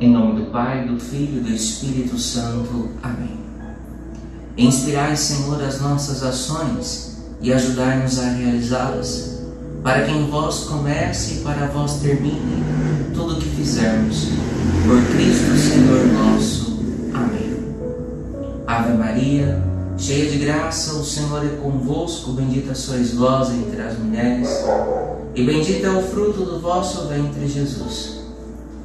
Em nome do Pai, do Filho e do Espírito Santo. Amém. Inspirai, Senhor, as nossas ações e ajudai-nos a realizá-las, para que em vós comece e para vós termine tudo o que fizermos. Por Cristo, Senhor nosso. Amém. Ave Maria, cheia de graça, o Senhor é convosco. Bendita sois vós entre as mulheres, e bendito é o fruto do vosso ventre, Jesus.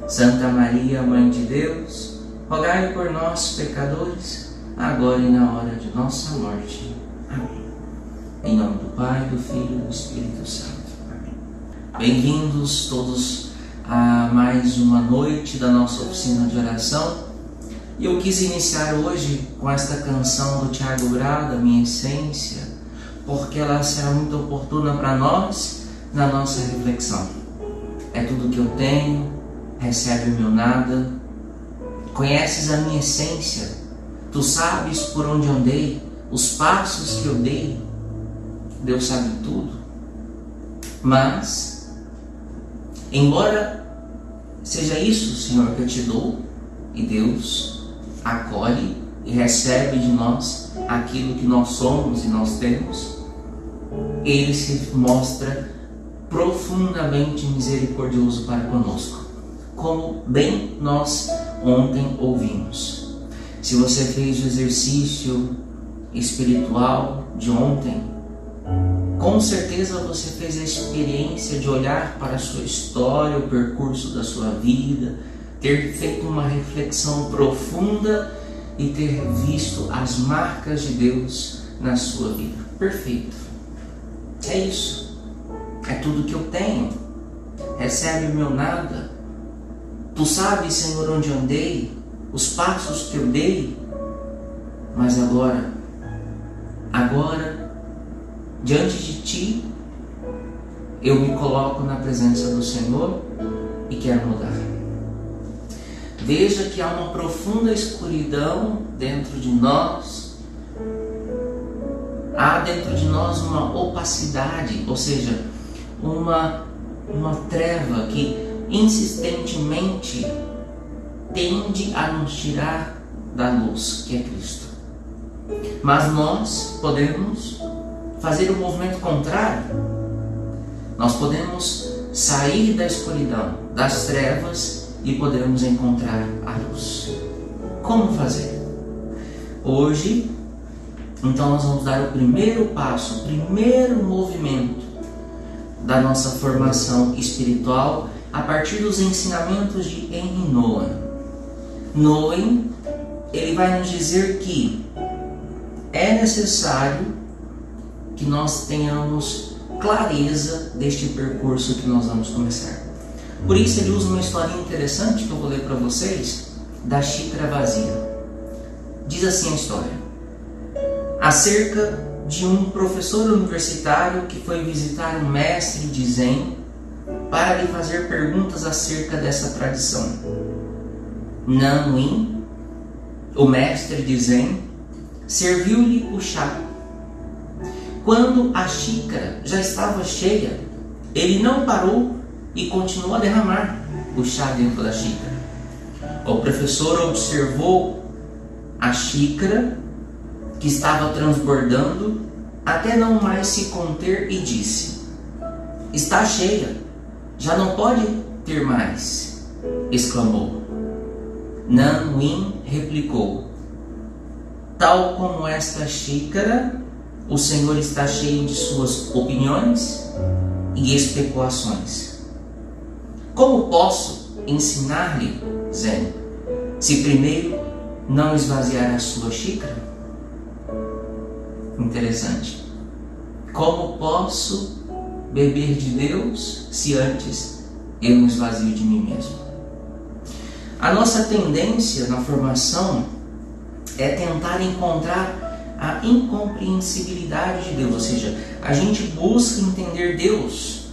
Santa Maria, Mãe de Deus, rogai por nós, pecadores, agora e na hora de nossa morte. Amém. Em nome do Pai, do Filho e do Espírito Santo. Amém. Bem-vindos todos a mais uma noite da nossa oficina de oração. E eu quis iniciar hoje com esta canção do Tiago Brada, Minha Essência, porque ela será muito oportuna para nós na nossa reflexão. É tudo que eu tenho, recebe o meu nada. Conheces a minha essência, tu sabes por onde andei, os passos que eu dei. Deus sabe tudo. Mas, embora seja isso, Senhor, que eu te dou, e Deus acolhe e recebe de nós aquilo que nós somos e nós temos, Ele se mostra profundamente misericordioso para conosco, como bem nós ontem ouvimos. Se você fez o exercício espiritual de ontem, com certeza você fez a experiência de olhar para a sua história, o percurso da sua vida, ter feito uma reflexão profunda e ter visto as marcas de Deus na sua vida. Perfeito. É isso. É tudo que eu tenho. Recebe o meu nada. Tu sabes, Senhor, onde andei, os passos que eu dei. Mas agora, diante de Ti, eu me coloco na presença do Senhor e quero mudar. Veja que há uma profunda escuridão dentro de nós. Há dentro de nós uma opacidade, ou seja, uma treva que insistentemente tende a nos tirar da luz, que é Cristo. Mas nós podemos fazer o movimento contrário. Nós podemos sair da escuridão, das trevas, e poderemos encontrar a luz. Como fazer? Hoje, então, nós vamos dar o primeiro passo, o primeiro movimento da nossa formação espiritual a partir dos ensinamentos de Henri Nouwen. Nouwen, ele vai nos dizer que é necessário que nós tenhamos clareza deste percurso que nós vamos começar. Por isso ele usa uma historinha interessante que eu vou ler para vocês, da xícara vazia. Diz assim a história: acerca de um professor universitário que foi visitar um mestre de Zen para lhe fazer perguntas acerca dessa tradição. Nan Yin, o mestre de Zen, serviu-lhe o chá. Quando a xícara já estava cheia, ele não parou e continuou a derramar o chá dentro da xícara. O professor observou a xícara que estava transbordando até não mais se conter e disse: está cheia, já não pode ter mais, exclamou. Nan Yin replicou: tal como esta xícara, o Senhor está cheio de suas opiniões e especulações. Como posso ensinar-lhe, Zen, se primeiro não esvaziar a sua xícara? Interessante. Como posso beber de Deus se antes eu não esvazio de mim mesmo? A nossa tendência na formação é tentar encontrar a incompreensibilidade de Deus, ou seja, a gente busca entender Deus,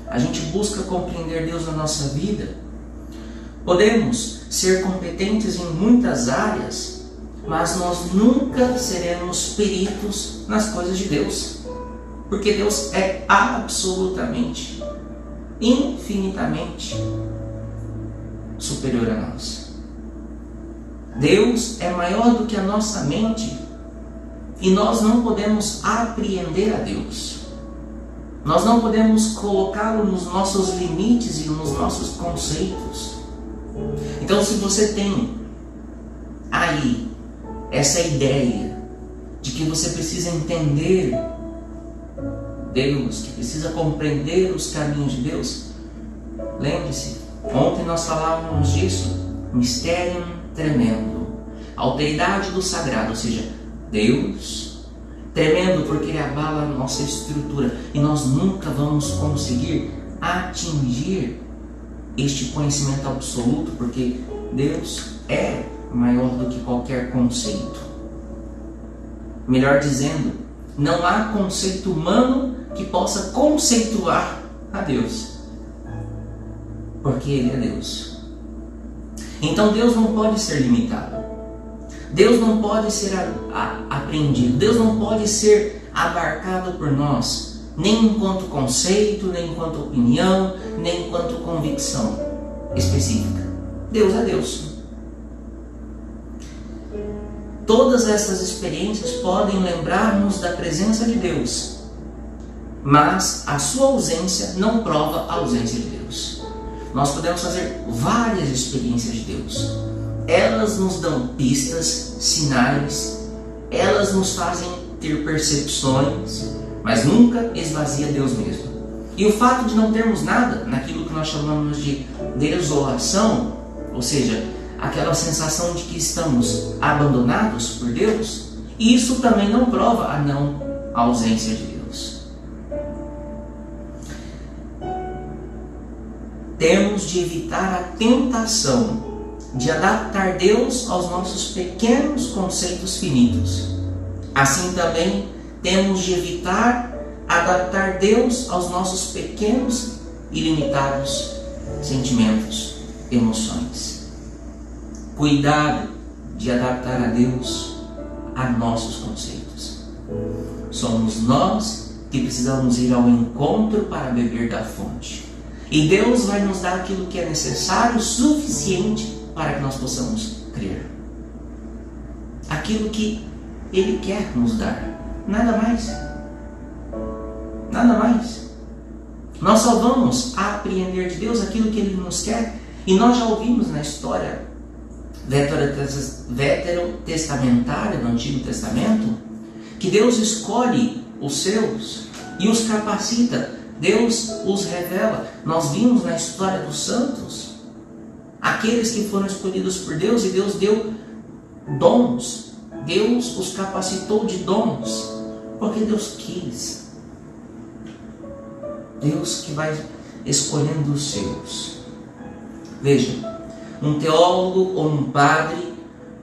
a gente busca compreender Deus na nossa vida. Podemos ser competentes em muitas áreas, mas nós nunca seremos peritos nas coisas de Deus, porque Deus é absolutamente, infinitamente superior a nós. Deus é maior do que a nossa mente e nós não podemos apreender a Deus. Nós não podemos colocá-lo nos nossos limites e nos nossos conceitos. Então, se você tem aí essa ideia de que você precisa entender Deus, que precisa compreender os caminhos de Deus, lembre-se, ontem nós falávamos disso, mistério tremendo, alteridade do sagrado, ou seja, Deus tremendo porque Ele abala a nossa estrutura e nós nunca vamos conseguir atingir este conhecimento absoluto, porque Deus é maior do que qualquer conceito. Melhor dizendo, não há conceito humano que possa conceituar a Deus, porque Ele é Deus. Então Deus não pode ser limitado, Deus não pode ser apreendido, Deus não pode ser abarcado por nós, nem enquanto conceito, nem enquanto opinião, nem enquanto convicção específica. Deus é Deus. Todas essas experiências podem lembrar-nos da presença de Deus, mas a sua ausência não prova a ausência de Deus. Nós podemos fazer várias experiências de Deus. Elas nos dão pistas, sinais, elas nos fazem ter percepções, mas nunca esvazia Deus mesmo. E o fato de não termos nada naquilo que nós chamamos de desolação, ou seja, aquela sensação de que estamos abandonados por Deus, isso também não prova a ausência de Deus. Temos de evitar a tentação de adaptar Deus aos nossos pequenos conceitos finitos. Assim também temos de evitar adaptar Deus aos nossos pequenos e limitados sentimentos, emoções. Cuidado de adaptar a Deus a nossos conceitos. Somos nós que precisamos ir ao encontro para beber da fonte. E Deus vai nos dar aquilo que é necessário o suficiente para que nós possamos crer. Aquilo que Ele quer nos dar. Nada mais. Nada mais. Nós só vamos apreender de Deus aquilo que Ele nos quer. E nós já ouvimos na história veterotestamentária do Antigo Testamento que Deus escolhe os seus e os capacita. Deus os revela. Nós vimos na história dos santos aqueles que foram escolhidos por Deus, e Deus deu dons. Deus os capacitou de dons porque Deus quis. Deus que vai escolhendo os seus. Veja, um teólogo ou um padre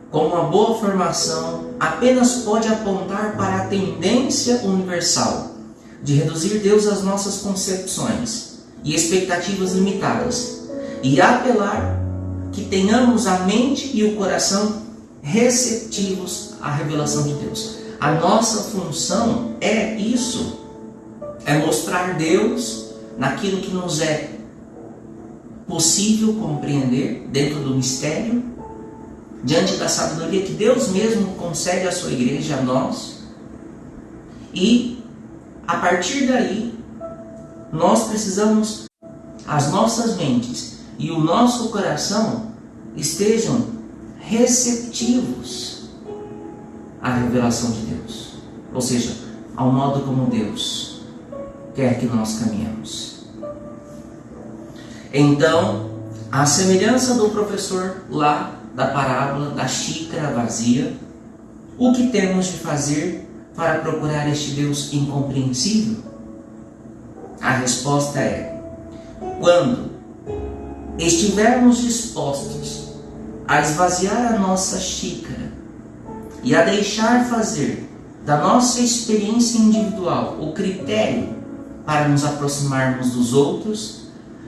com uma boa formação apenas pode apontar para a tendência universal de reduzir Deus às nossas concepções e expectativas limitadas e apelar que tenhamos a mente e o coração receptivos à revelação de Deus. A nossa função é isso, é mostrar Deus naquilo que nos é possível compreender dentro do mistério, diante da sabedoria que Deus mesmo concede à sua igreja, a nós. E a partir daí, nós precisamos, as nossas mentes e o nosso coração estejam receptivos à revelação de Deus, ou seja, ao modo como Deus quer que nós caminhemos. Então, à semelhança do professor lá da parábola da xícara vazia, o que temos de fazer para procurar este Deus incompreensível? A resposta é: quando estivermos dispostos a esvaziar a nossa xícara e a deixar fazer da nossa experiência individual o critério para nos aproximarmos dos outros,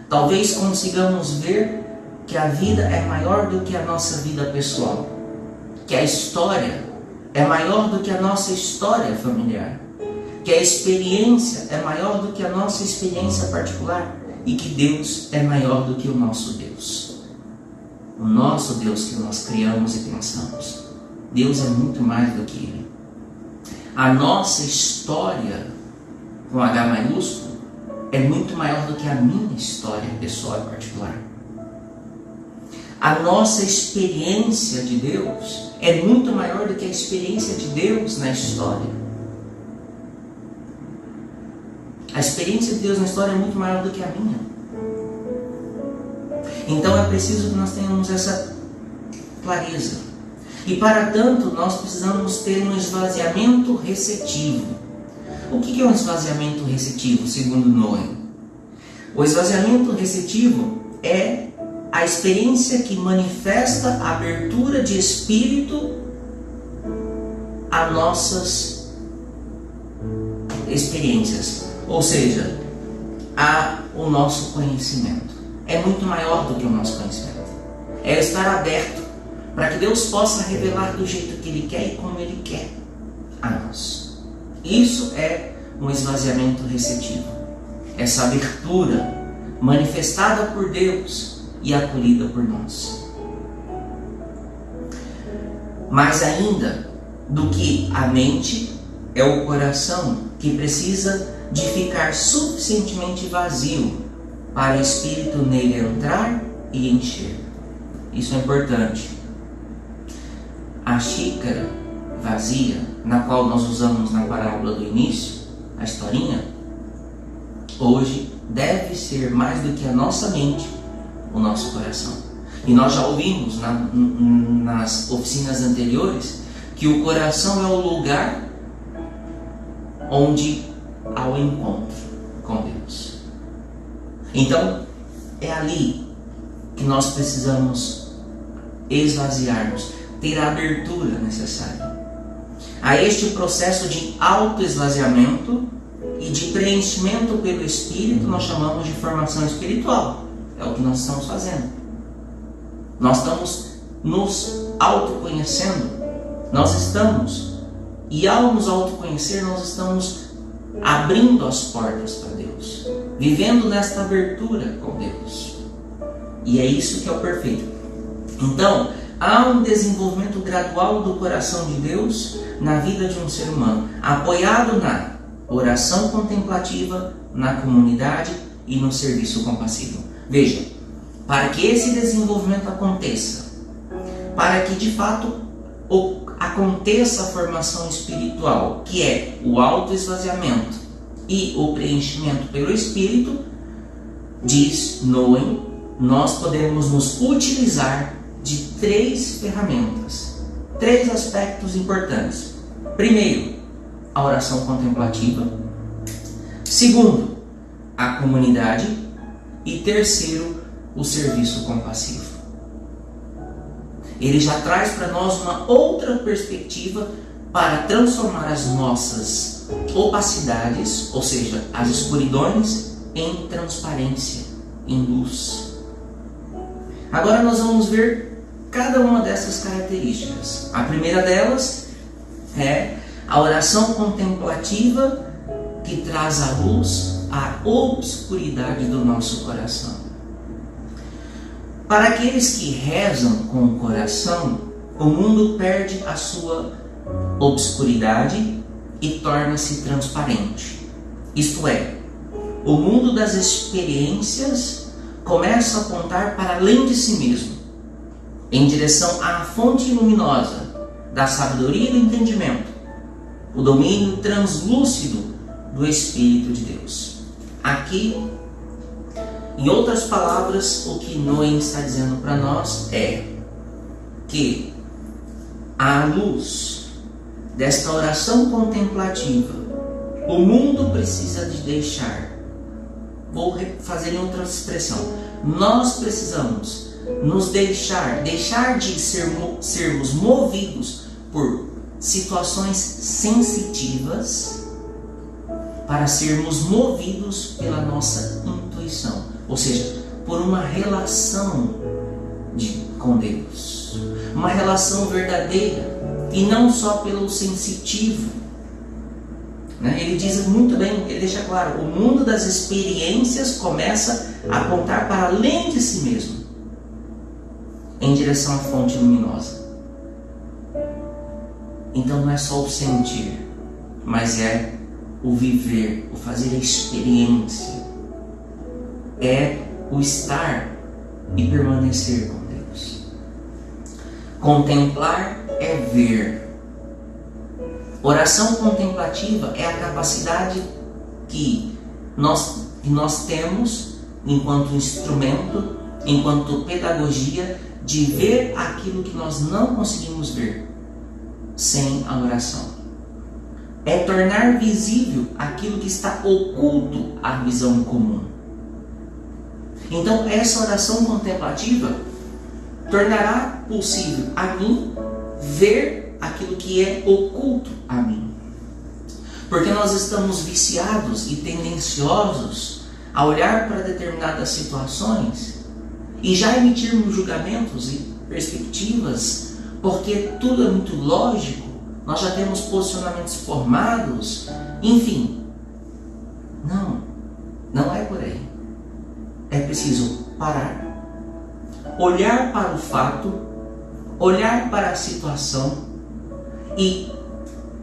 talvez consigamos ver que a vida é maior do que a nossa vida pessoal, que a história é maior do que a nossa história familiar, que a experiência é maior do que a nossa experiência particular e que Deus é maior do que o nosso Deus. o nosso Deus que nós criamos e pensamos. Deus é muito mais do que Ele. A nossa história, com H maiúsculo, é muito maior do que a minha história pessoal e particular. A nossa experiência de Deus é muito maior do que a experiência de Deus na história. A experiência de Deus na história é muito maior do que a minha. Então é preciso que nós tenhamos essa clareza. E para tanto, nós precisamos ter um esvaziamento receptivo. O que é um esvaziamento receptivo, segundo Noé? O esvaziamento receptivo é a experiência que manifesta a abertura de espírito a nossas experiências, ou seja, o nosso conhecimento. É muito maior do que o nosso conhecimento. É estar aberto para que Deus possa revelar do jeito que Ele quer e como Ele quer a nós. Isso é um esvaziamento receptivo. Essa abertura manifestada por Deus e acolhida por nós. Mais ainda do que a mente, é o coração que precisa de ficar suficientemente vazio para o Espírito nele entrar e encher. Isso é importante. A xícara vazia, na qual nós usamos na parábola do início, a historinha, hoje deve ser mais do que a nossa mente, o nosso coração. E nós já ouvimos nas oficinas anteriores que o coração é o lugar onde há o encontro com Deus. Então, é ali que nós precisamos esvaziarmos, ter a abertura necessária. A este processo de autoesvaziamento e de preenchimento pelo Espírito nós chamamos de formação espiritual. É o que nós estamos fazendo. Nós estamos nos autoconhecendo. E ao nos autoconhecer, nós estamos abrindo as portas para Deus, vivendo nesta abertura com Deus. E é isso que é o perfeito. Então, há um desenvolvimento gradual do coração de Deus na vida de um ser humano, apoiado na oração contemplativa, na comunidade e no serviço compassivo. Veja, para que esse desenvolvimento aconteça, para que de fato aconteça a formação espiritual, que é o autoesvaziamento e o preenchimento pelo Espírito, diz Noé, nós podemos nos utilizar de 3 ferramentas, 3 aspectos importantes. Primeiro, a oração contemplativa. Segundo, a comunidade. E terceiro, o serviço compassivo. Ele já traz para nós uma outra perspectiva para transformar as nossas opacidades, ou seja, as escuridões, em transparência, em luz. Agora nós vamos ver cada uma dessas características. A primeira delas é a oração contemplativa, que traz à luz a obscuridade do nosso coração. Para aqueles que rezam com o coração, o mundo perde a sua obscuridade e torna-se transparente. Isto é, o mundo das experiências começa a apontar para além de si mesmo, em direção à fonte luminosa da sabedoria e do entendimento, o domínio translúcido do Espírito de Deus. Aqui, em outras palavras, o que Noé está dizendo para nós é que à luz desta oração contemplativa, o mundo precisa de deixar. Vou fazer em outra expressão. Nós precisamos nos deixar de sermos movidos por situações sensitivas para sermos movidos pela nossa intuição, ou seja, por uma relação com Deus, uma relação verdadeira e não só pelo sensitivo. Ele diz muito bem, ele deixa claro, o mundo das experiências começa a apontar para além de si mesmo. em direção à fonte luminosa. Então não é só o sentir, mas é o viver, o fazer a experiência. É o estar e permanecer com Deus. Contemplar é ver. Oração contemplativa é a capacidade que nós temos, enquanto instrumento, enquanto pedagogia, de ver aquilo que nós não conseguimos ver sem a oração. É tornar visível aquilo que está oculto à visão comum. Então, essa oração contemplativa tornará possível a mim ver aquilo que é oculto a mim. Porque nós estamos viciados e tendenciosos a olhar para determinadas situações e já emitirmos julgamentos e perspectivas, porque tudo é muito lógico, nós já temos posicionamentos formados, enfim. Não é por aí. É preciso parar, olhar para o fato, olhar para a situação e,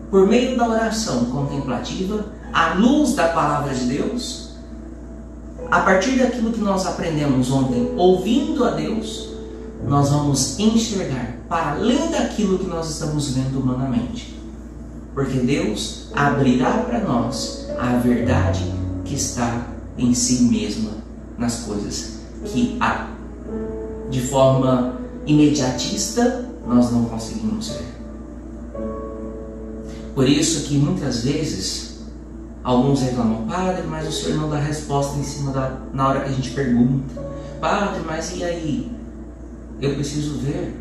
por meio da oração contemplativa, à luz da palavra de Deus, a partir daquilo que nós aprendemos ontem, ouvindo a Deus, nós vamos enxergar para além daquilo que nós estamos vendo humanamente. Porque Deus abrirá para nós a verdade que está em si mesma, nas coisas que de forma imediatista nós não conseguimos ver. Por isso que muitas vezes alguns reclamam: Padre, mas o senhor não dá resposta na hora que a gente pergunta. Padre, mas e aí? Eu preciso ver,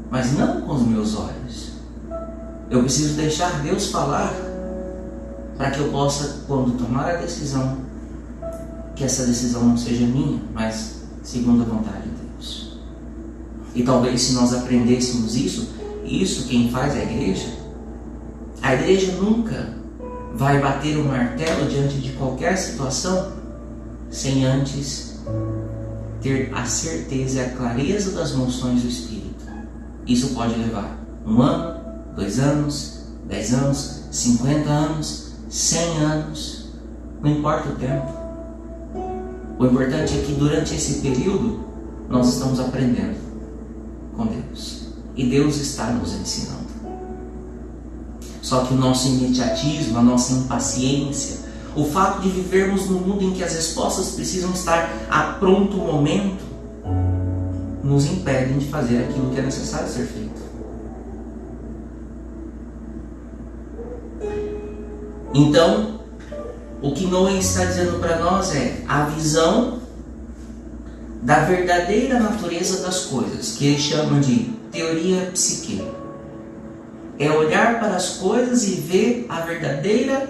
mas não com os meus olhos. Eu preciso deixar Deus falar, para que eu possa, quando tomar a decisão, que essa decisão não seja minha, mas segundo a vontade de Deus. E talvez, se nós aprendêssemos isso quem faz é a igreja nunca vai bater o martelo diante de qualquer situação sem antes ter a certeza e a clareza das moções do Espírito. Isso pode levar 1 ano, 2 anos, 10 anos, 50 anos, 100 anos, não importa o tempo. O importante é que durante esse período nós estamos aprendendo com Deus. E Deus está nos ensinando. Só que o nosso imediatismo, a nossa impaciência, o fato de vivermos num mundo em que as respostas precisam estar a pronto momento, nos impedem de fazer aquilo que é necessário ser feito. Então, o que Noé está dizendo para nós é a visão da verdadeira natureza das coisas, que ele chama de teoria psique. É olhar para as coisas e ver a verdadeira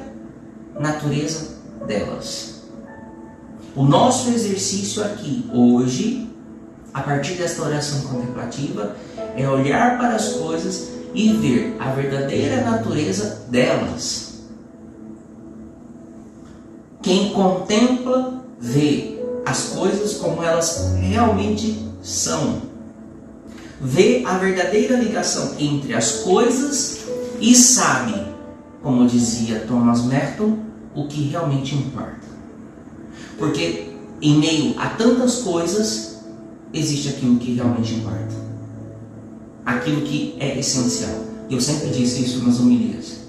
natureza delas. O nosso exercício aqui, hoje, a partir desta oração contemplativa, é olhar para as coisas e ver a verdadeira natureza delas. Quem contempla, vê as coisas como elas realmente são. Vê a verdadeira ligação entre as coisas e sabe, como dizia Thomas Merton, o que realmente importa. Porque em meio a tantas coisas, existe aquilo que realmente importa. Aquilo que é essencial. Eu sempre disse isso nas homilias.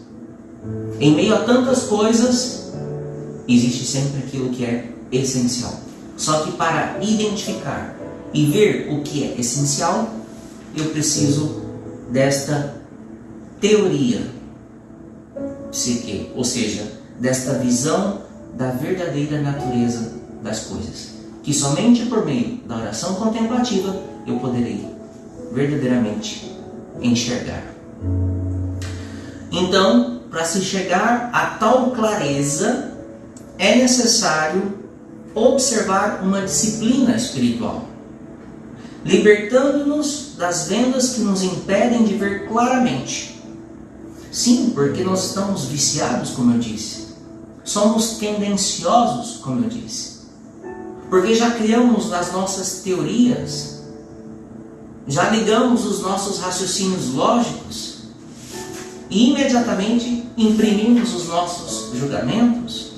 Em meio a tantas coisas, existe sempre aquilo que é essencial. Só que para identificar e ver o que é essencial, eu preciso desta teoria psique, ou seja, desta visão da verdadeira natureza das coisas, que somente por meio da oração contemplativa eu poderei verdadeiramente enxergar. Então, para se chegar a tal clareza, é necessário observar uma disciplina espiritual, libertando-nos das vendas que nos impedem de ver claramente. Sim, porque nós estamos viciados, como eu disse. Somos tendenciosos, como eu disse. Porque já criamos nas nossas teorias já ligamos os nossos raciocínios lógicos e imediatamente imprimimos os nossos julgamentos.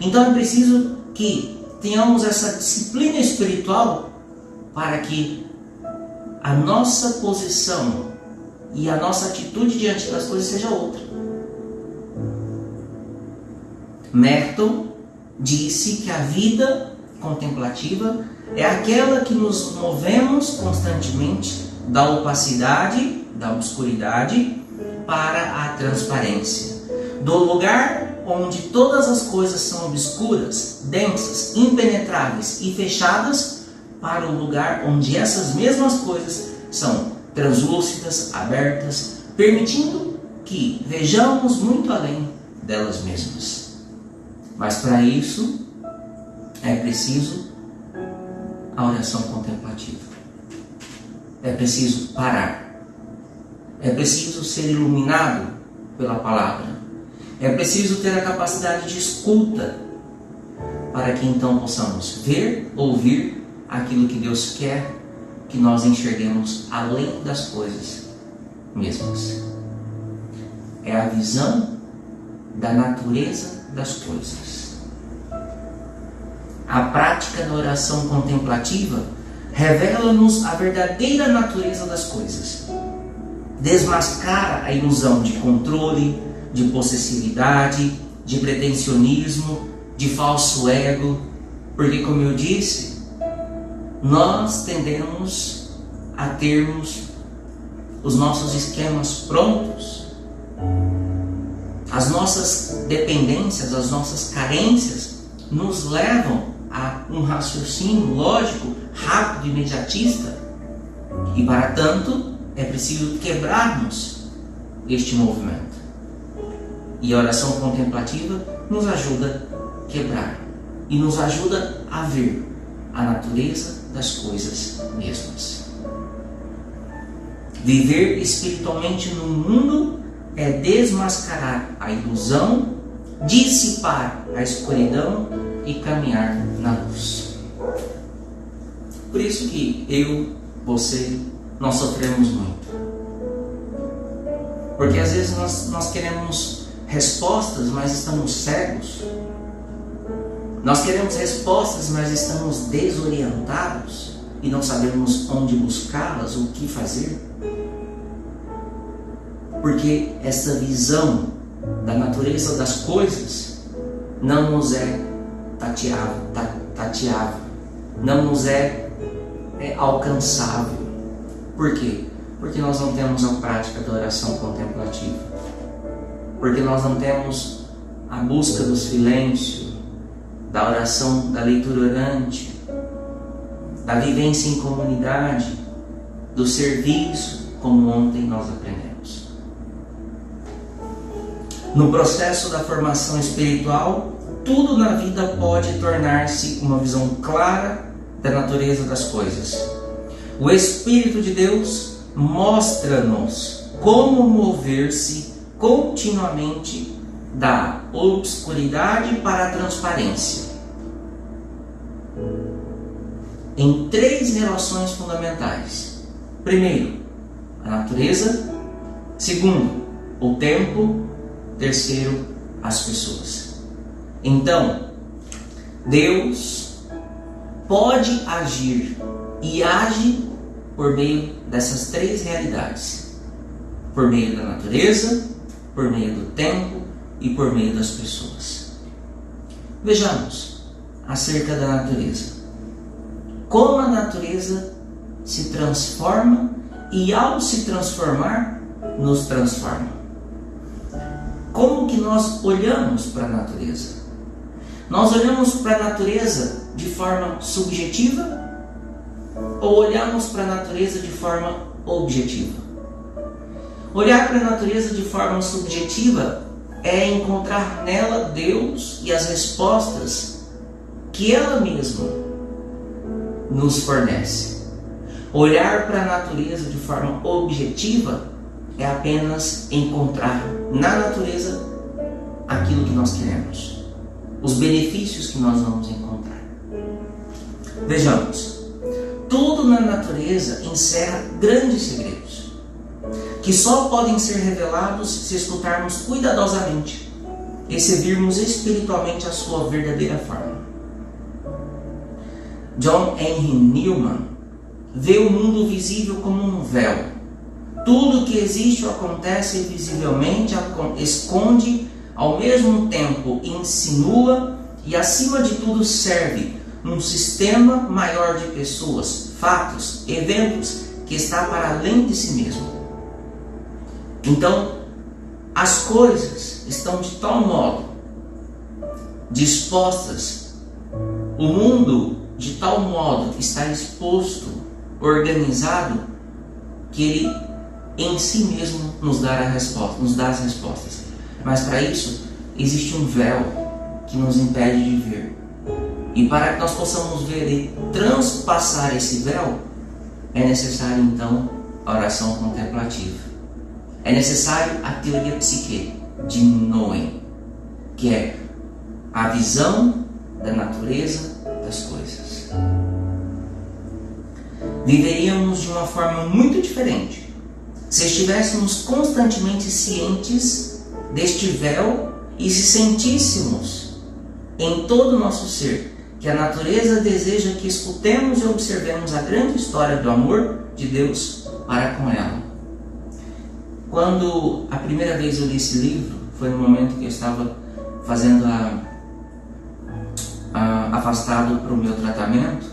Então é preciso que tenhamos essa disciplina espiritual para que a nossa posição e a nossa atitude diante das coisas seja outra. Merton disse que a vida contemplativa é aquela que nos movemos constantemente da opacidade, da obscuridade, para a transparência. Do lugar onde todas as coisas são obscuras, densas, impenetráveis e fechadas, para o lugar onde essas mesmas coisas são translúcidas, abertas, permitindo que vejamos muito além delas mesmas. Mas para isso é preciso a oração contemplativa. É preciso parar. É preciso ser iluminado pela palavra. É preciso ter a capacidade de escuta para que então possamos ver, ouvir aquilo que Deus quer que nós enxerguemos além das coisas mesmas. É a visão da natureza das coisas. A prática da oração contemplativa revela-nos a verdadeira natureza das coisas. Desmascara a ilusão de controle, de possessividade, de pretensionismo, de falso ego, porque, como eu disse, nós tendemos a termos os nossos esquemas prontos, as nossas dependências, as nossas carências nos levam a um raciocínio lógico, rápido, imediatista, e para tanto é preciso quebrarmos este movimento. E a oração contemplativa nos ajuda a quebrar e nos ajuda a ver a natureza das coisas mesmas. Viver espiritualmente no mundo é desmascarar a ilusão, dissipar a escuridão e caminhar na luz. Por isso que eu, você, nós sofremos muito. Porque às vezes nós queremos respostas, mas estamos cegos. Nós queremos respostas, mas estamos desorientados e não sabemos onde buscá-las, o que fazer. Porque essa visão da natureza das coisas não nos é tateável, não nos é alcançável. Por quê? Porque nós não temos a prática da oração contemplativa. Porque nós não temos a busca do silêncio, da oração, da leitura orante, da vivência em comunidade, do serviço, como ontem nós aprendemos. No processo da formação espiritual, tudo na vida pode tornar-se uma visão clara da natureza das coisas. O Espírito de Deus mostra-nos como mover-se continuamente da obscuridade para a transparência, em 3 relações fundamentais. Primeiro, a natureza. Segundo, o tempo. Terceiro, as pessoas. Então, Deus pode agir e age por meio dessas 3 realidades: por meio da natureza, por meio do tempo e por meio das pessoas. Vejamos acerca da natureza. Como a natureza se transforma e, ao se transformar, nos transforma. Como que nós olhamos para a natureza? Nós olhamos para a natureza de forma subjetiva ou olhamos para a natureza de forma objetiva? Olhar para a natureza de forma subjetiva é encontrar nela Deus e as respostas que ela mesma nos fornece. Olhar para a natureza de forma objetiva é apenas encontrar na natureza aquilo que nós queremos, os benefícios que nós vamos encontrar. Vejamos, tudo na natureza encerra grandes segredos, que só podem ser revelados se escutarmos cuidadosamente e seguirmos espiritualmente a sua verdadeira forma. John Henry Newman vê o mundo visível como um véu. Tudo que existe ou acontece visivelmente esconde, ao mesmo tempo insinua e, acima de tudo, serve num sistema maior de pessoas, fatos, eventos que está para além de si mesmo. Então, as coisas estão de tal modo dispostas, o mundo de tal modo está exposto, organizado, que ele em si mesmo nos dá as respostas. Mas para isso existe um véu que nos impede de ver. E para que nós possamos ver e transpassar esse véu, é necessário então a oração contemplativa. É necessário a teoria psique de Noé, que é a visão da natureza das coisas. Viveríamos de uma forma muito diferente se estivéssemos constantemente cientes deste véu e se sentíssemos em todo o nosso ser que a natureza deseja que escutemos e observemos a grande história do amor de Deus para com ela. Quando a primeira vez eu li esse livro, foi no momento que eu estava fazendo afastado para o meu tratamento,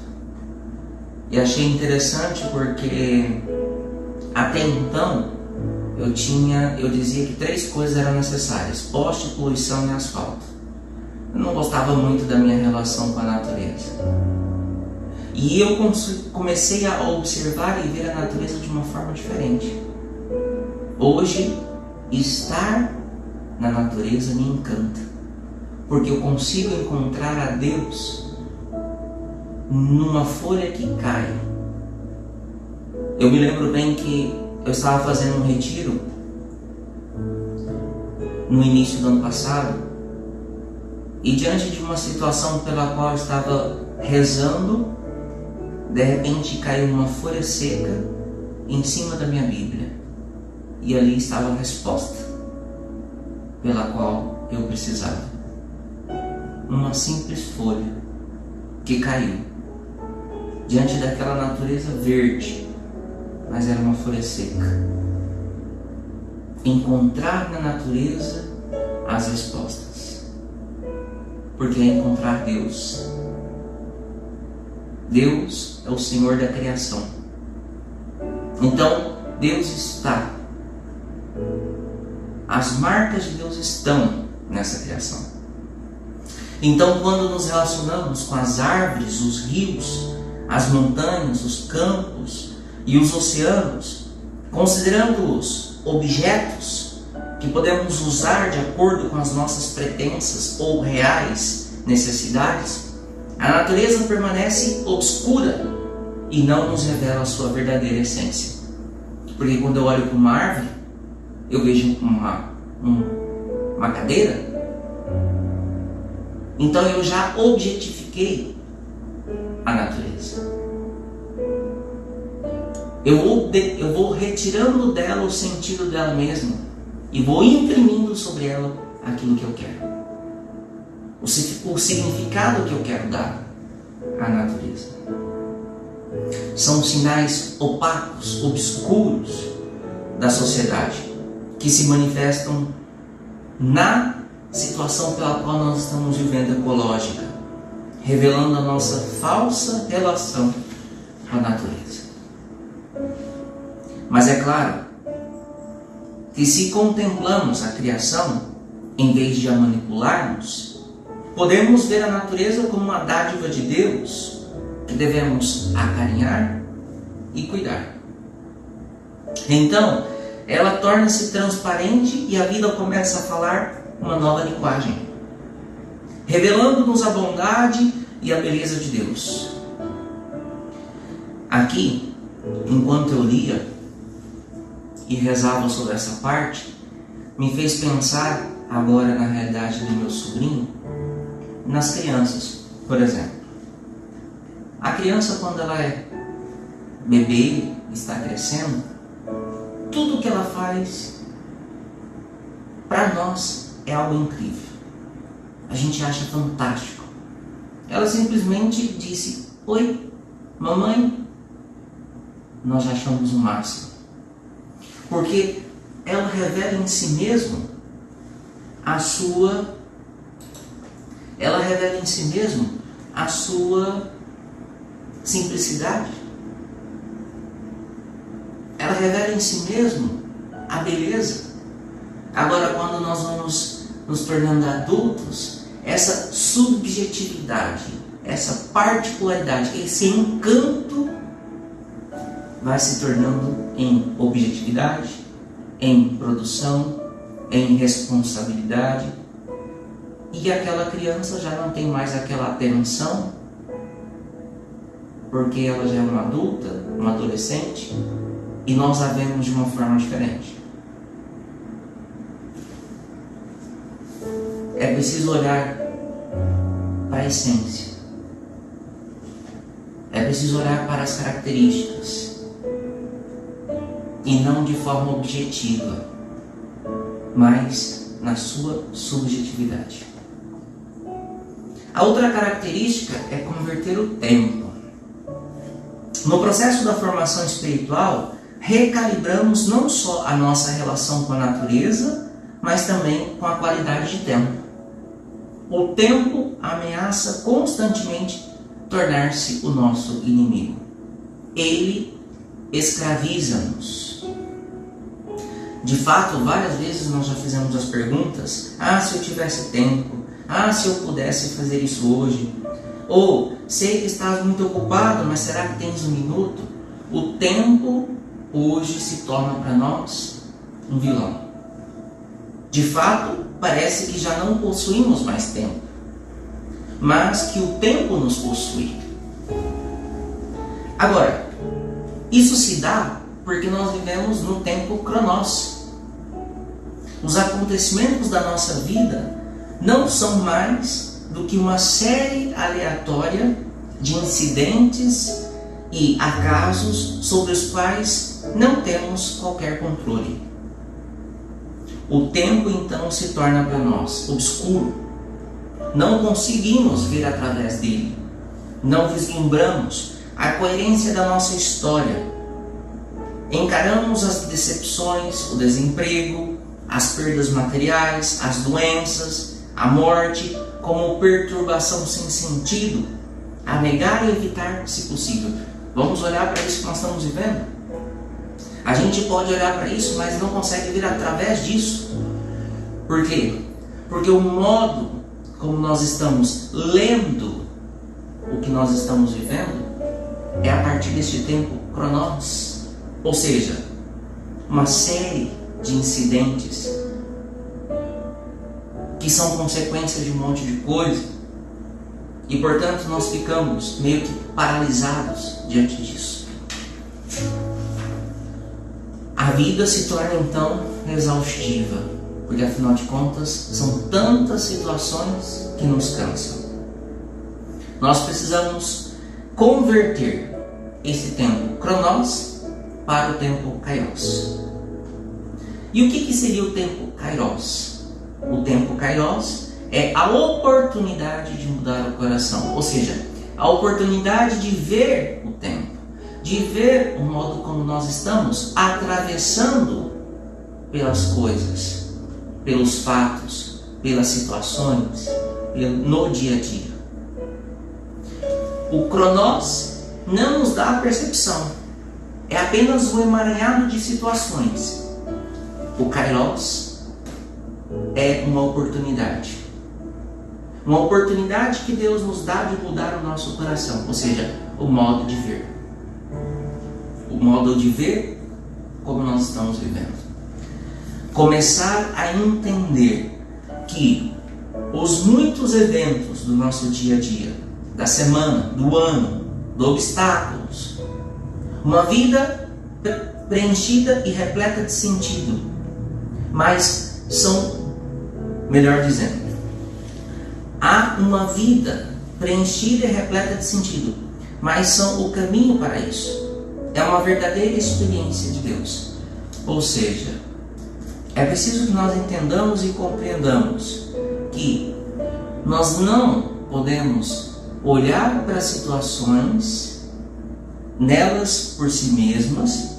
e achei interessante porque até então eu dizia que 3 coisas eram necessárias: poste, poluição e asfalto. Eu não gostava muito da minha relação com a natureza. E eu comecei a observar e ver a natureza de uma forma diferente. Hoje, estar na natureza me encanta, porque eu consigo encontrar a Deus numa folha que cai. Eu me lembro bem que eu estava fazendo um retiro no início do ano passado, e diante de uma situação pela qual eu estava rezando, de repente caiu uma folha seca em cima da minha Bíblia, e ali estava a resposta pela qual eu precisava. Uma simples folha que caiu diante daquela natureza verde, mas era uma folha seca. Encontrar na natureza as respostas, porque é encontrar Deus. Deus é o Senhor da criação. Então, Deus está. As marcas de Deus estão nessa criação. Então, quando nos relacionamos com as árvores, os rios, as montanhas, os campos e os oceanos, considerando-os objetos que podemos usar de acordo com as nossas pretensas ou reais necessidades, a natureza permanece obscura e não nos revela a sua verdadeira essência. Porque quando eu olho para uma árvore, eu vejo uma cadeira, então eu já objetifiquei a natureza. Eu vou retirando dela o sentido dela mesma e vou imprimindo sobre ela aquilo que eu quero, o significado que eu quero dar à natureza. São sinais opacos, obscuros da sociedade que se manifestam na situação pela qual nós estamos vivendo, ecológica, revelando a nossa falsa relação com a natureza. Mas é claro que se contemplamos a criação, em vez de a manipularmos, podemos ver a natureza como uma dádiva de Deus que devemos acarinhar e cuidar. Então, ela torna-se transparente e a vida começa a falar uma nova linguagem, revelando-nos a bondade e a beleza de Deus. Aqui, enquanto eu lia e rezava sobre essa parte, me fez pensar agora na realidade do meu sobrinho, nas crianças, por exemplo. A criança, quando ela é bebê está crescendo, tudo que ela faz, para nós, é algo incrível. A gente acha fantástico. Ela simplesmente disse: oi, mamãe. Nós achamos o máximo. Porque ela revela em si mesmo a sua simplicidade. Ela revela em si mesmo a beleza. Agora, quando nós vamos nos tornando adultos, essa subjetividade, essa particularidade, esse encanto vai se tornando em objetividade, em produção, em responsabilidade. E aquela criança já não tem mais aquela atenção, porque ela já é uma adulta, uma adolescente, e nós a vemos de uma forma diferente. É preciso olhar para a essência. É preciso olhar para as características. E não de forma objetiva, mas na sua subjetividade. A outra característica é converter o tempo. No processo da formação espiritual, recalibramos não só a nossa relação com a natureza, mas também com a qualidade de tempo. O tempo ameaça constantemente tornar-se o nosso inimigo. Ele escraviza-nos. De fato, várias vezes nós já fizemos as perguntas: se eu tivesse tempo, se eu pudesse fazer isso hoje, ou sei que estás muito ocupado, mas será que tens um minuto? O tempo hoje se torna para nós um vilão. De fato, parece que já não possuímos mais tempo, mas que o tempo nos possui. Agora, isso se dá porque nós vivemos no tempo Cronos. Os acontecimentos da nossa vida não são mais do que uma série aleatória de incidentes e acasos sobre os quais não temos qualquer controle. O tempo então se torna para nós obscuro. Não conseguimos ver através dele. Não vislumbramos a coerência da nossa história. Encaramos as decepções, o desemprego, as perdas materiais, as doenças, a morte como perturbação sem sentido, a negar e evitar se possível. Vamos olhar para isso que nós estamos vivendo? A gente pode olhar para isso, mas não consegue ver através disso. Por quê? Porque o modo como nós estamos lendo o que nós estamos vivendo é a partir deste tempo Cronos. Ou seja, uma série de incidentes que são consequência de um monte de coisa, e portanto nós ficamos meio que paralisados diante disso. A vida se torna então exaustiva, porque afinal de contas são tantas situações que nos cansam. Nós precisamos converter esse tempo Cronos para o tempo Kairos. E o que seria o tempo Kairos? O tempo Kairos é a oportunidade de mudar o coração, ou seja, a oportunidade de ver o tempo, de ver o modo como nós estamos atravessando pelas coisas, pelos fatos, pelas situações, no dia a dia. O Cronos não nos dá a percepção, é apenas um emaranhado de situações. O Kairos é uma oportunidade. Uma oportunidade que Deus nos dá de mudar o nosso coração, ou seja, o modo de ver. O modo de ver como nós estamos vivendo. Começar a entender que os muitos eventos do nosso dia a dia, da semana, do ano, de obstáculos, uma vida preenchida e repleta de sentido, mas melhor dizendo, há uma vida preenchida e repleta de sentido, mas são o caminho para isso. é uma verdadeira experiência de Deus. Ou seja, é preciso que nós entendamos e compreendamos que nós não podemos olhar para as situações, nelas por si mesmas,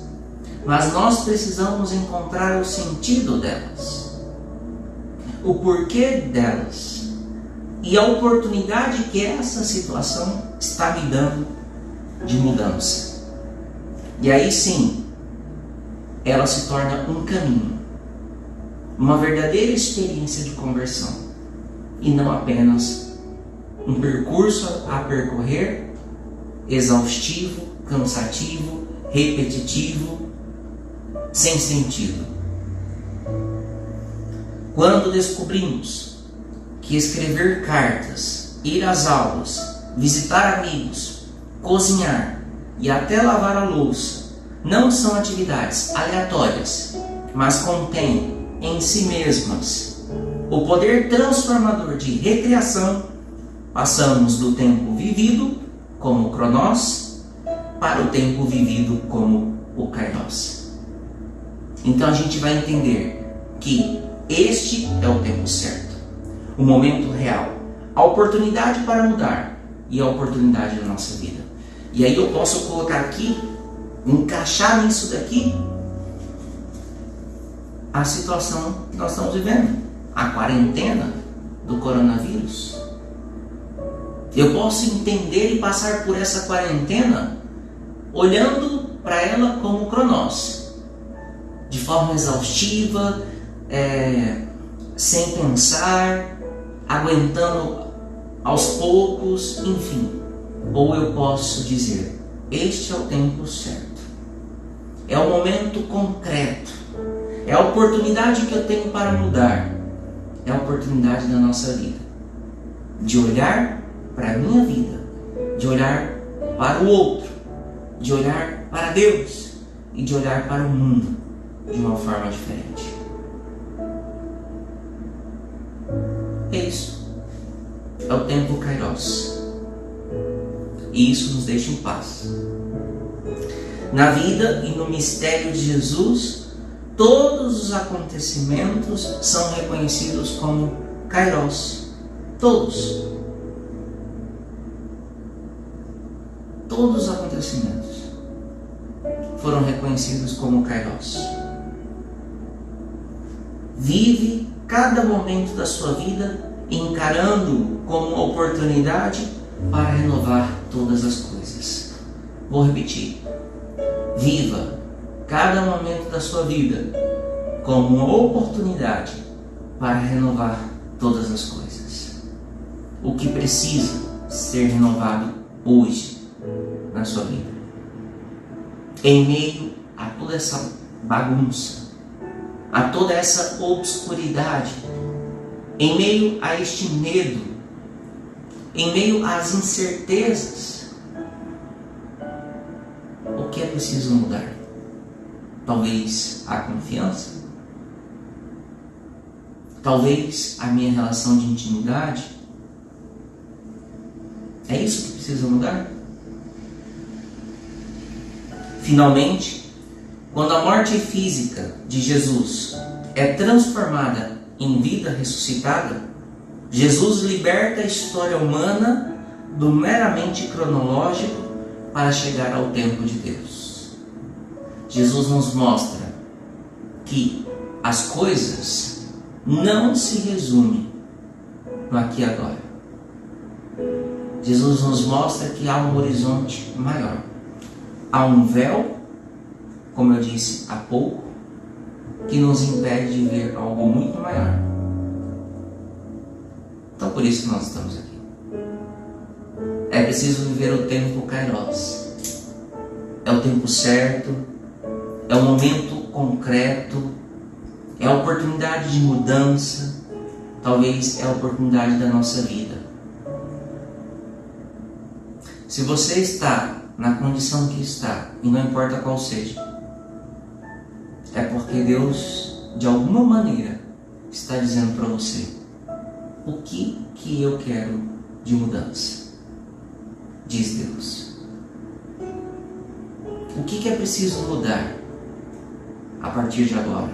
mas nós precisamos encontrar o sentido delas, o porquê delas e a oportunidade que essa situação está me dando de mudança. E aí sim, ela se torna um caminho, uma verdadeira experiência de conversão, e não apenas um percurso a percorrer, exaustivo, cansativo, repetitivo, sem sentido. Quando descobrimos que escrever cartas, ir às aulas, visitar amigos, cozinhar e até lavar a louça não são atividades aleatórias, mas contêm em si mesmas o poder transformador de recriação, passamos do tempo vivido como o Cronos para o tempo vivido como o Kairos. Então a gente vai entender que este é o tempo certo, o momento real, a oportunidade para mudar e a oportunidade da nossa vida. E aí eu posso colocar aqui, encaixar nisso daqui, a situação que nós estamos vivendo, a quarentena do coronavírus. Eu posso entender e passar por essa quarentena olhando para ela como Cronos, de forma exaustiva, sem pensar, aguentando aos poucos, enfim. Ou eu posso dizer, este é o tempo certo, é o momento concreto, é a oportunidade que eu tenho para mudar, é a oportunidade da nossa vida, de olhar para a minha vida, de olhar para o outro, de olhar para Deus e de olhar para o mundo de uma forma diferente. É isso. É o tempo Kairos. E isso nos deixa em paz. Na vida e no mistério de Jesus, todos os acontecimentos são reconhecidos como Kairos. Todos. Todos os acontecimentos foram reconhecidos como Kairos. Vive cada momento da sua vida encarando como uma oportunidade para renovar todas as coisas. Vou repetir. Viva cada momento da sua vida como uma oportunidade para renovar todas as coisas. O que precisa ser renovado hoje na sua vida. Em meio a toda essa bagunça, a toda essa obscuridade, em meio a este medo, em meio às incertezas, o que é preciso mudar? Talvez a confiança? Talvez a minha relação de intimidade? É isso que precisa mudar? Finalmente, quando a morte física de Jesus é transformada em vida ressuscitada, Jesus liberta a história humana do meramente cronológico para chegar ao tempo de Deus. Jesus nos mostra que as coisas não se resumem no aqui e agora. Jesus nos mostra que há um horizonte maior. Há um véu, como eu disse há pouco, que nos impede de ver algo muito maior. Então por isso que nós estamos aqui. É preciso viver o tempo Kairos. É o tempo certo, é o momento concreto, é a oportunidade de mudança, talvez é a oportunidade da nossa vida. Se você está na condição que está, e não importa qual seja, é porque Deus, de alguma maneira, está dizendo para você: o que eu quero de mudança? Diz Deus. O que é preciso mudar a partir de agora?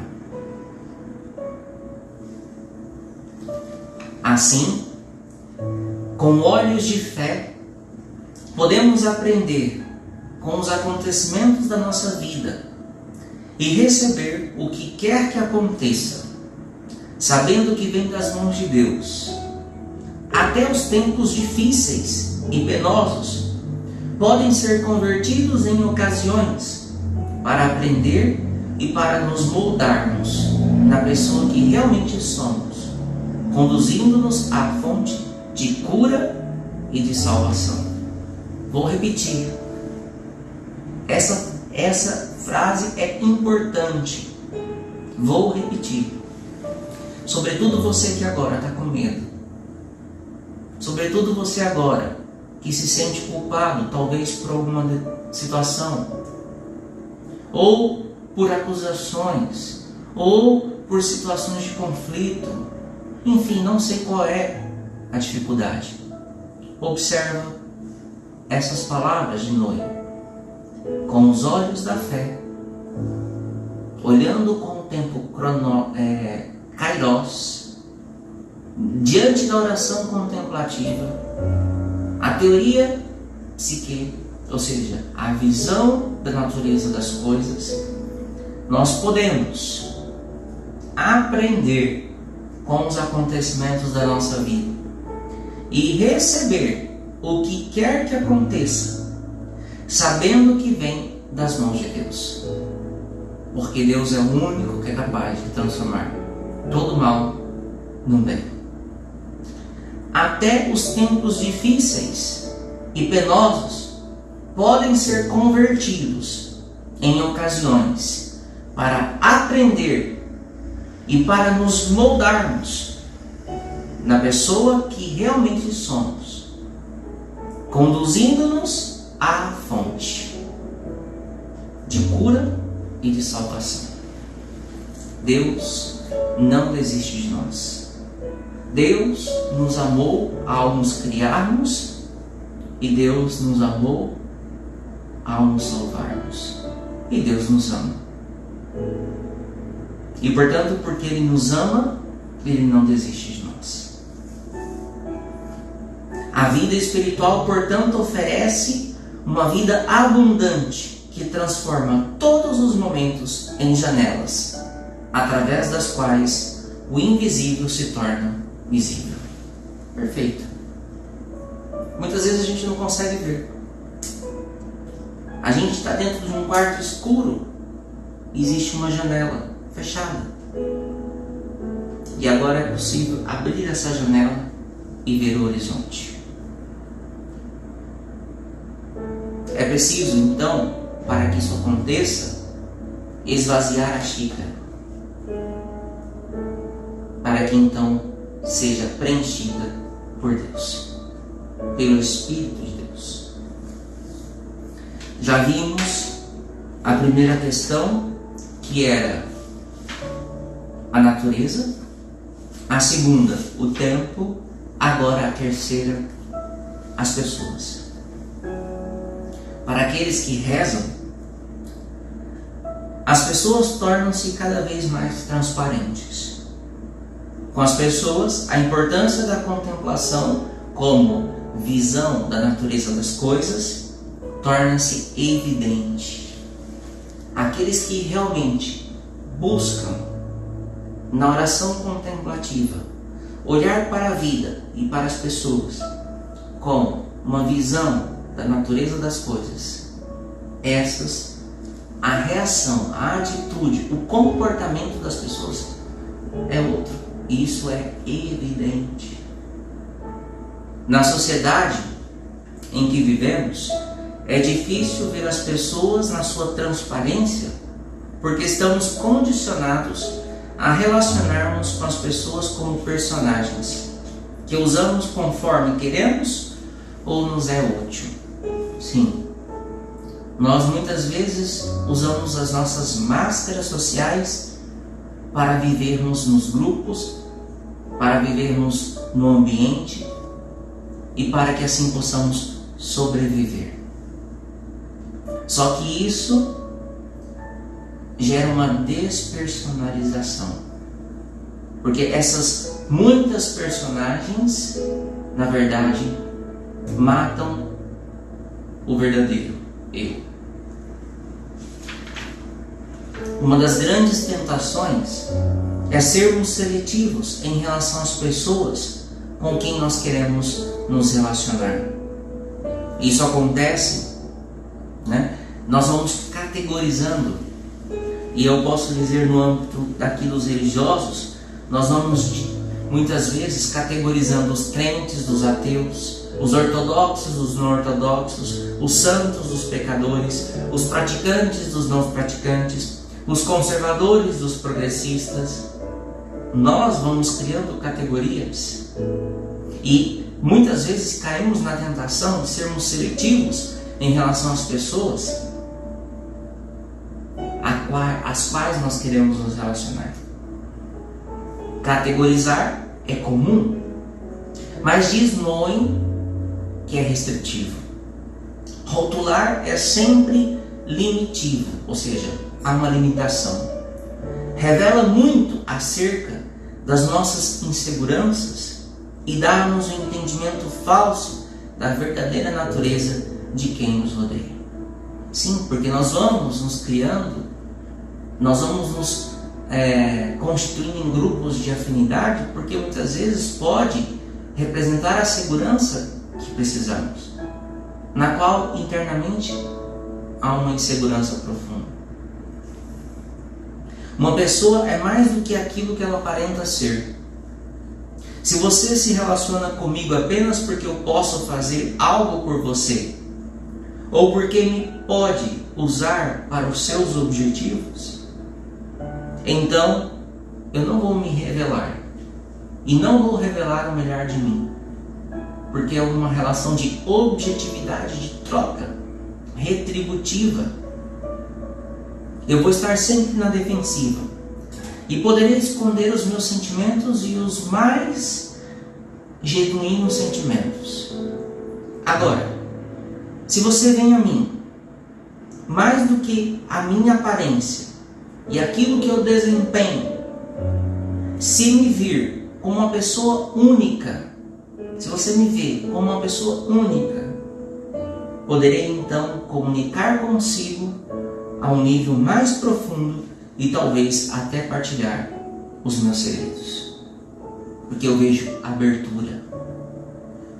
Assim, com olhos de fé, podemos aprender com os acontecimentos da nossa vida e receber o que quer que aconteça, sabendo que vem das mãos de Deus. Até os tempos difíceis e penosos podem ser convertidos em ocasiões para aprender e para nos moldarmos na pessoa que realmente somos, conduzindo-nos à fonte de cura e de salvação. Vou repetir. Essa frase é importante. Vou repetir. Sobretudo você que agora está com medo. Sobretudo você agora que se sente culpado, talvez por alguma situação, ou por acusações, ou por situações de conflito. Enfim, não sei qual é a dificuldade. Observa essas palavras de Noé com os olhos da fé, olhando com o tempo kairos, diante da oração contemplativa, a teoria psique, ou seja, a visão da natureza das coisas, nós podemos aprender com os acontecimentos da nossa vida e receber o que quer que aconteça, sabendo que vem das mãos de Deus. Porque Deus é o único que é capaz de transformar todo mal num bem. Até os tempos difíceis e penosos podem ser convertidos em ocasiões para aprender e para nos moldarmos na pessoa que realmente somos, conduzindo-nos à fonte de cura e de salvação. Deus não desiste de nós. Deus nos amou ao nos criarmos e Deus nos amou ao nos salvarmos. E Deus nos ama. E portanto, porque Ele nos ama, Ele não desiste de nós. A vida espiritual, portanto, oferece uma vida abundante que transforma todos os momentos em janelas, através das quais o invisível se torna visível. Perfeito. Muitas vezes a gente não consegue ver. A gente está dentro de um quarto escuro e existe uma janela fechada. E agora é possível abrir essa janela e ver o horizonte. É preciso, então, para que isso aconteça, esvaziar a xícara, para que então seja preenchida por Deus, pelo Espírito de Deus. Já vimos a primeira questão, que era a natureza, a segunda, o tempo, agora a terceira, as pessoas. Para aqueles que rezam, as pessoas tornam-se cada vez mais transparentes. Com as pessoas, a importância da contemplação como visão da natureza das coisas torna-se evidente. Aqueles que realmente buscam, na oração contemplativa, olhar para a vida e para as pessoas com uma visão da natureza das coisas, essas, a reação, a atitude, o comportamento das pessoas é outro. Isso é evidente. Na sociedade em que vivemos, é difícil ver as pessoas na sua transparência, porque estamos condicionados a relacionarmos com as pessoas como personagens, que usamos conforme queremos ou nos é útil. Sim, nós muitas vezes usamos as nossas máscaras sociais para vivermos nos grupos, para vivermos no ambiente e para que assim possamos sobreviver. Só que isso gera uma despersonalização, porque essas muitas personagens, na verdade, matam o verdadeiro eu. Uma das grandes tentações é sermos seletivos em relação às pessoas com quem nós queremos nos relacionar. Isso acontece, né? Nós vamos categorizando, e eu posso dizer no âmbito daqui dos religiosos, nós vamos muitas vezes categorizando os crentes dos ateus, os ortodoxos dos não ortodoxos, os santos dos pecadores, os praticantes dos não praticantes, os conservadores dos progressistas. Nós vamos criando categorias e muitas vezes caímos na tentação de sermos seletivos em relação às pessoas às quais nós queremos nos relacionar. Categorizar é comum, mas diz Noem que é restritivo. Rotular é sempre limitivo, ou seja, há uma limitação. Revela muito acerca das nossas inseguranças e dá-nos um entendimento falso da verdadeira natureza de quem nos rodeia. Sim, porque nós vamos nos criando, nós vamos nos constituindo em grupos de afinidade, porque muitas vezes pode representar a segurança que precisamos, na qual internamente há uma insegurança profunda. Uma pessoa é mais do que aquilo que ela aparenta ser. Se você se relaciona comigo apenas porque eu posso fazer algo por você, ou porque me pode usar para os seus objetivos, então eu não vou me revelar e não vou revelar o melhor de mim, porque é uma relação de objetividade, de troca retributiva. Eu vou estar sempre na defensiva e poderei esconder os meus sentimentos e os mais genuínos sentimentos. Agora, se você vem a mim mais do que a minha aparência e aquilo que eu desempenho, se me vir como uma pessoa única, se você me ver como uma pessoa única, poderei então comunicar consigo a um nível mais profundo e talvez até partilhar os meus segredos. Porque eu vejo abertura,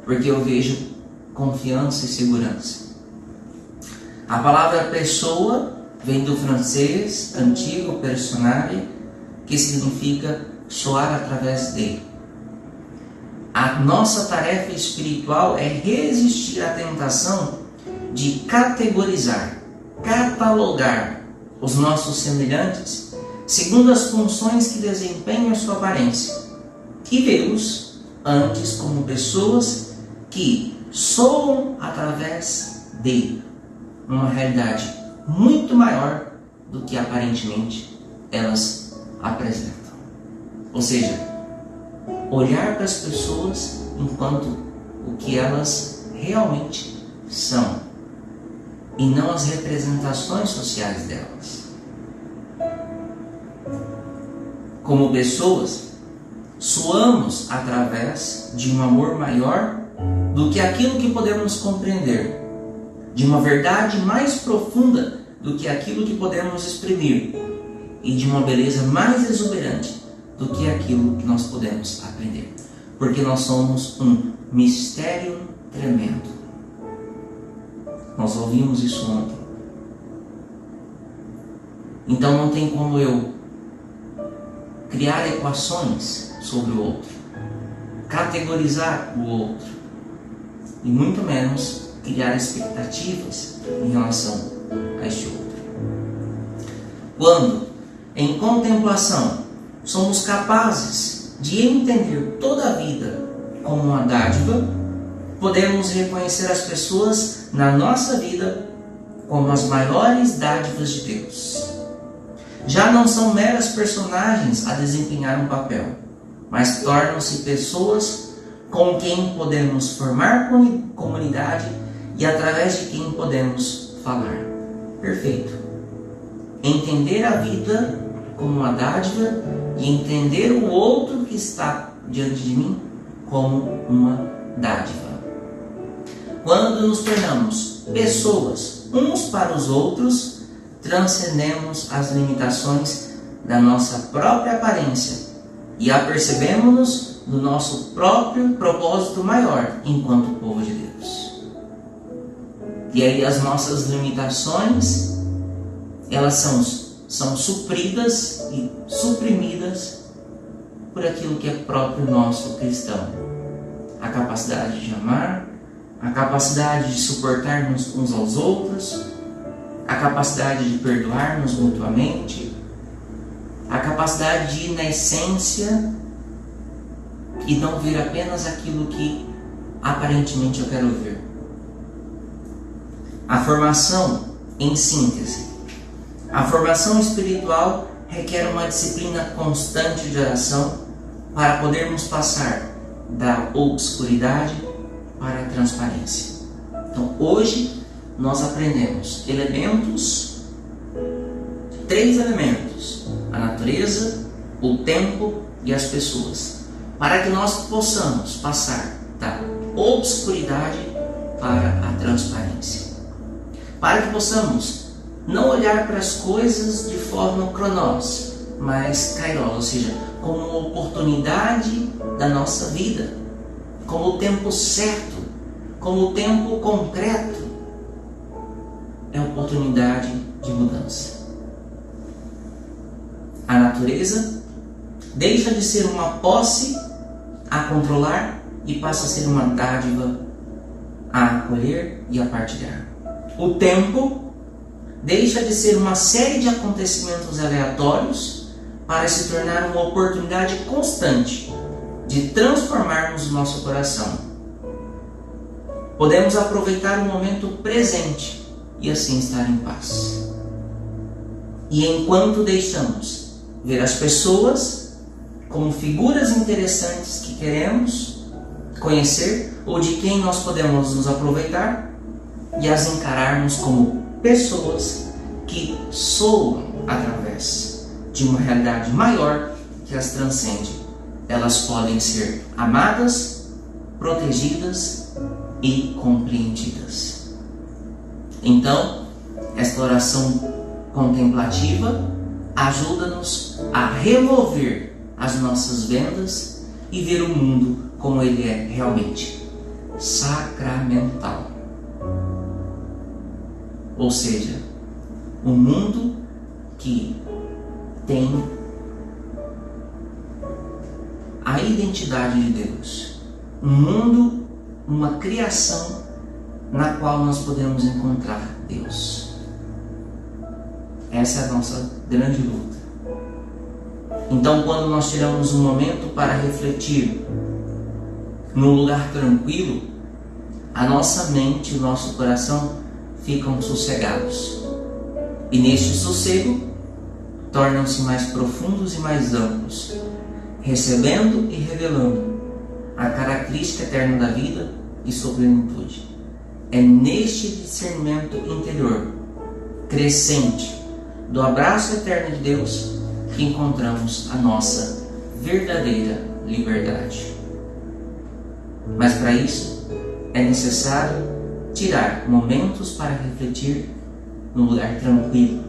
porque eu vejo confiança e segurança. A palavra pessoa vem do francês antigo personale, que significa soar através de. A nossa tarefa espiritual é resistir à tentação de categorizar, catalogar os nossos semelhantes segundo as funções que desempenham a sua aparência e vê-los antes como pessoas que soam através de uma realidade muito maior do que aparentemente elas apresentam. Ou seja, olhar para as pessoas enquanto o que elas realmente são e não as representações sociais delas. Como pessoas, soamos através de um amor maior do que aquilo que podemos compreender, de uma verdade mais profunda do que aquilo que podemos exprimir e de uma beleza mais exuberante do que aquilo que nós podemos aprender. Porque nós somos um mistério tremendo. Nós ouvimos isso ontem. Então não tem como eu criar equações sobre o outro, categorizar o outro e muito menos criar expectativas em relação a este outro. Quando, em contemplação, somos capazes de entender toda a vida como uma dádiva, podemos reconhecer as pessoas na nossa vida como as maiores dádivas de Deus. Já não são meras personagens a desempenhar um papel, mas tornam-se pessoas com quem podemos formar comunidade e através de quem podemos falar. perfeito. Entender a vida como uma dádiva e entender o outro que está diante de mim como uma dádiva. Quando nos tornamos pessoas uns para os outros, transcendemos as limitações da nossa própria aparência e apercebemos-nos do nosso próprio propósito maior enquanto povo de Deus. E aí as nossas limitações, elas são supridas e suprimidas por aquilo que é próprio nosso cristão. A capacidade de amar, a capacidade de suportar-nos uns aos outros, a capacidade de perdoar-nos mutuamente, a capacidade de ir na essência e não ver apenas aquilo que aparentemente eu quero ver. A formação, em síntese, a formação espiritual requer uma disciplina constante de oração para podermos passar da obscuridade para a transparência. Então, hoje nós aprendemos três elementos: a natureza, o tempo e as pessoas, para que nós possamos passar da obscuridade para a transparência, para que possamos não olhar para as coisas de forma cronós, mas kairos, ou seja, como uma oportunidade da nossa vida, como o tempo certo, como o tempo concreto, é oportunidade de mudança. A natureza deixa de ser uma posse a controlar e passa a ser uma dádiva a acolher e a partilhar. O tempo deixa de ser uma série de acontecimentos aleatórios para se tornar uma oportunidade constante de transformarmos o nosso coração. Podemos aproveitar o momento presente e assim estar em paz. E enquanto deixamos ver as pessoas como figuras interessantes que queremos conhecer ou de quem nós podemos nos aproveitar e as encararmos como pessoas que soam através de uma realidade maior que as transcende, elas podem ser amadas, protegidas e compreendidas. Então, esta oração contemplativa ajuda-nos a remover as nossas vendas e ver o mundo como ele é realmente, sacramental. Ou seja, um mundo que tem a identidade de Deus. Um mundo, uma criação na qual nós podemos encontrar Deus. Essa é a nossa grande luta. Então, quando nós tiramos um momento para refletir num lugar tranquilo, a nossa mente e o nosso coração ficam sossegados. E neste sossego, tornam-se mais profundos e mais amplos, recebendo e revelando a característica eterna da vida e sua plenitude. É neste discernimento interior, crescente, do abraço eterno de Deus, que encontramos a nossa verdadeira liberdade. Mas para isso, é necessário tirar momentos para refletir num lugar tranquilo.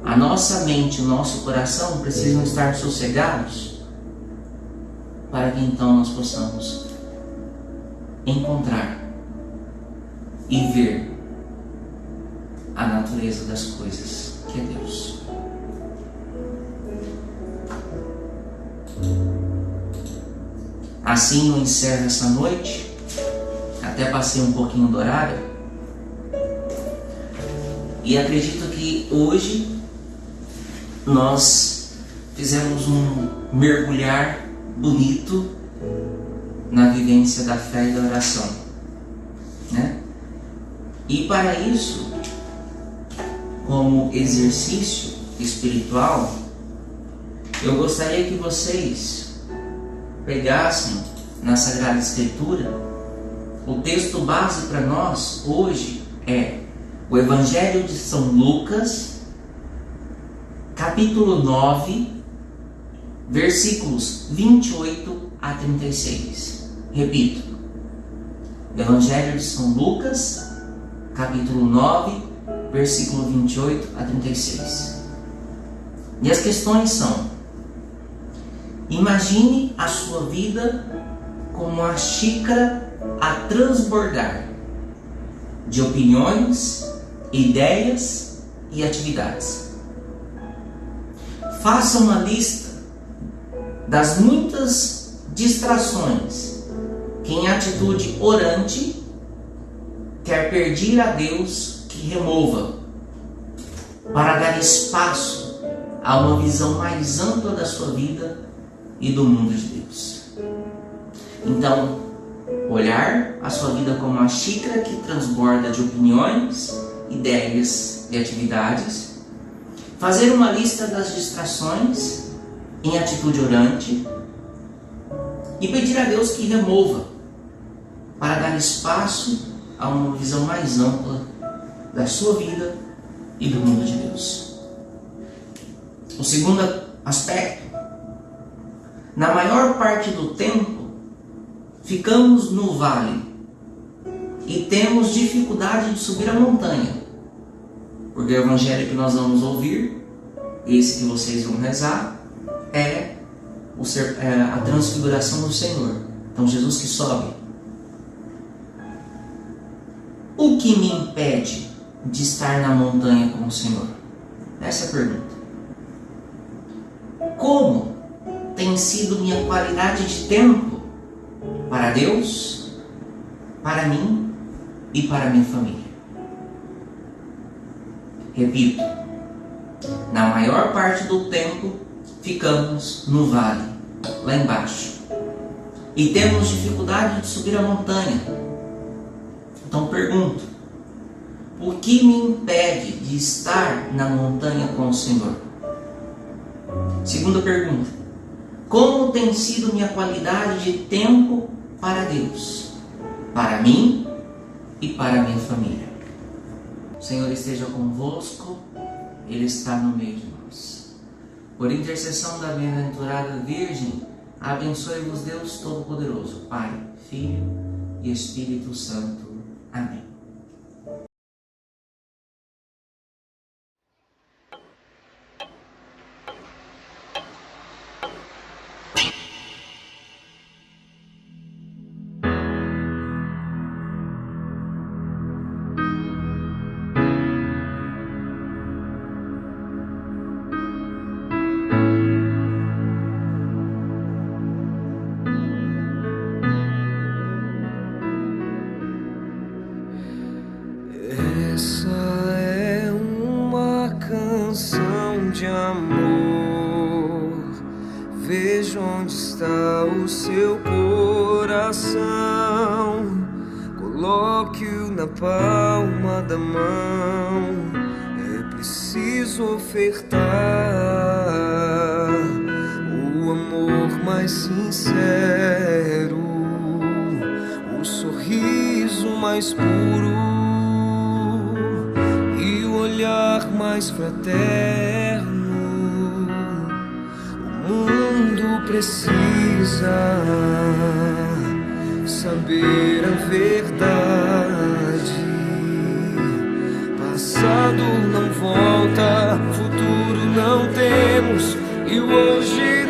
A nossa mente e o nosso coração precisam estar sossegados para que então nós possamos encontrar e ver a natureza das coisas, que é Deus. Assim eu encerro essa noite. Até passei um pouquinho do horário. E acredito que hoje nós fizemos um mergulhar bonito na vivência da fé e da oração, né? E para isso, como exercício espiritual, eu gostaria que vocês pegassem na Sagrada Escritura. O texto base para nós hoje é o Evangelho de São Lucas, capítulo 9, versículos 28 a 36. Repito, Evangelho de São Lucas, capítulo 9, versículo 28 a 36. E as questões são: imagine a sua vida como uma xícara a transbordar de opiniões, ideias e atividades. Faça uma lista das muitas distrações que, em atitude orante, quer pedir a Deus que remova, para dar espaço a uma visão mais ampla da sua vida e do mundo de Deus. Então, olhar a sua vida como uma xícara que transborda de opiniões, ideias e atividades. Fazer uma lista das distrações em atitude orante e pedir a Deus que remova, para dar espaço a uma visão mais ampla da sua vida e do mundo de Deus. O segundo aspecto: na maior parte do tempo ficamos no vale e temos dificuldade de subir a montanha, porque o evangelho que nós vamos ouvir, esse que vocês vão rezar, é a transfiguração do Senhor. Então Jesus que sobe. O que me impede de estar na montanha com o Senhor? Essa é a pergunta. Como tem sido minha qualidade de tempo para Deus, para mim e para minha família? Repito, na maior parte do tempo ficamos no vale, lá embaixo, e temos dificuldade de subir a montanha. Então pergunto: o que me impede de estar na montanha com o Senhor? Segunda pergunta: como tem sido minha qualidade de tempo para Deus, para mim e para minha família? O Senhor esteja convosco, Ele está no meio de nós. Por intercessão da bem-aventurada Virgem, abençoe-vos Deus Todo-Poderoso, Pai, Filho e Espírito Santo. Amém. Essa é uma canção de amor. Veja onde está o seu coração. Coloque-o na palma da mão. É preciso ofertar o amor mais sincero, o sorriso mais puro, mais fraterno. O mundo precisa saber a verdade. Passado não volta, futuro não temos, e o hoje